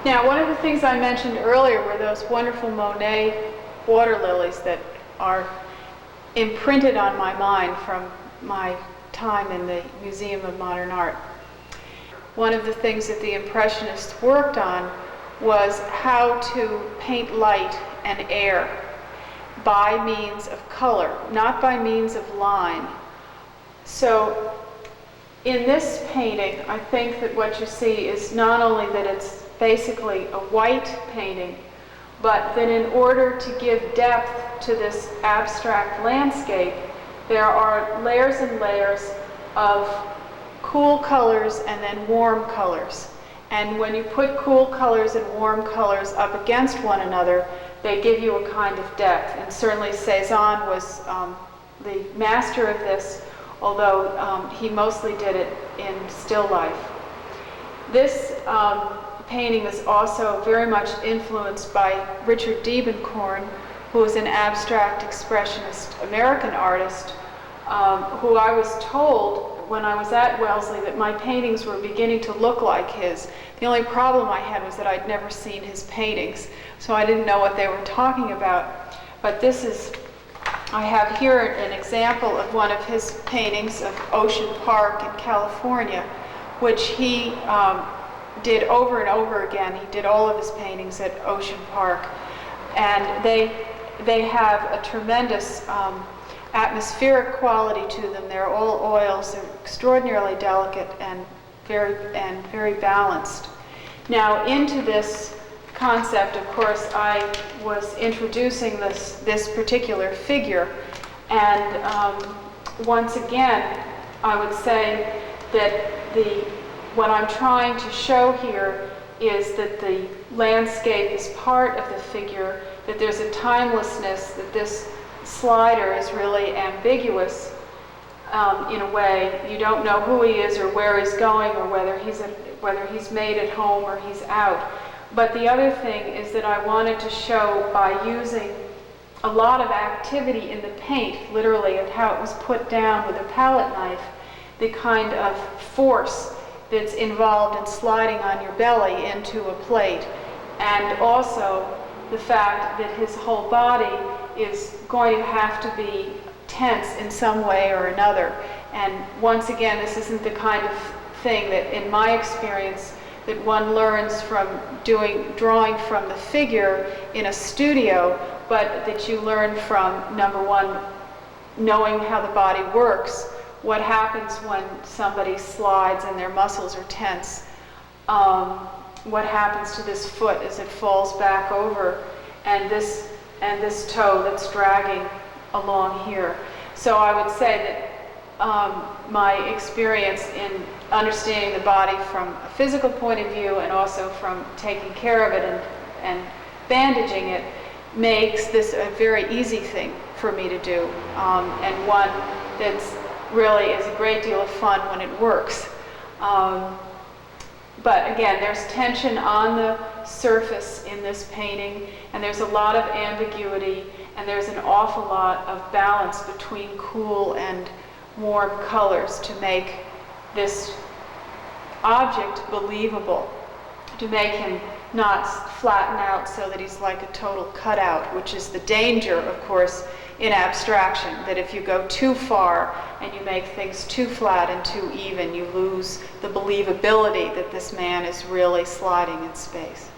Now, one of the things I mentioned earlier were those wonderful Monet water lilies that are imprinted on my mind from my time in the Museum of Modern Art. One of the things that the Impressionists worked on was how to paint light and air by means of color, not by means of line. So in this painting, I think that what you see is not only that it's basically a white painting, but that in order to give depth to this abstract landscape, there are layers and layers of cool colors and then warm colors. And when you put cool colors and warm colors up against one another, they give you a kind of depth. And certainly Cezanne was the master of this, although he mostly did it in still life. This painting is also very much influenced by Richard Diebenkorn, who is an abstract expressionist American artist, who I was told when I was at Wellesley that my paintings were beginning to look like his. The only problem I had was that I'd never seen his paintings, so I didn't know what they were talking about. But this is, I have here an example of one of his paintings of Ocean Park in California, which he did over and over again. He did all of his paintings at Ocean Park. And they have a tremendous atmospheric quality to them. They're all oils. They're extraordinarily delicate and very balanced. Now, into this concept, of course, I was introducing this particular figure, and once again, I would say that what I'm trying to show here is that the landscape is part of the figure, that there's a timelessness, that this slider is really ambiguous in a way. You don't know who he is or where he's going or whether he's made at home or he's out. But the other thing is that I wanted to show, by using a lot of activity in the paint, literally, of how it was put down with a palette knife, the kind of force that's involved in sliding on your belly into a plate, and also the fact that his whole body is going to have to be tense in some way or another. And once again, this isn't the kind of thing that, in my experience, that one learns from drawing from the figure in a studio, but that you learn from, number one, knowing how the body works, what happens when somebody slides and their muscles are tense, what happens to this foot as it falls back over, and this toe that's dragging along here. So I would say that my experience in understanding the body from a physical point of view and also from taking care of it and bandaging it makes this a very easy thing for me to do, and one that's really is a great deal of fun when it works. But again, there's tension on the surface in this painting, and there's a lot of ambiguity, and there's an awful lot of balance between cool and warm colors to make this object believable, to make him not flatten out so that he's like a total cutout, which is the danger, of course, in abstraction, that if you go too far and you make things too flat and too even, you lose the believability that this man is really sliding in space.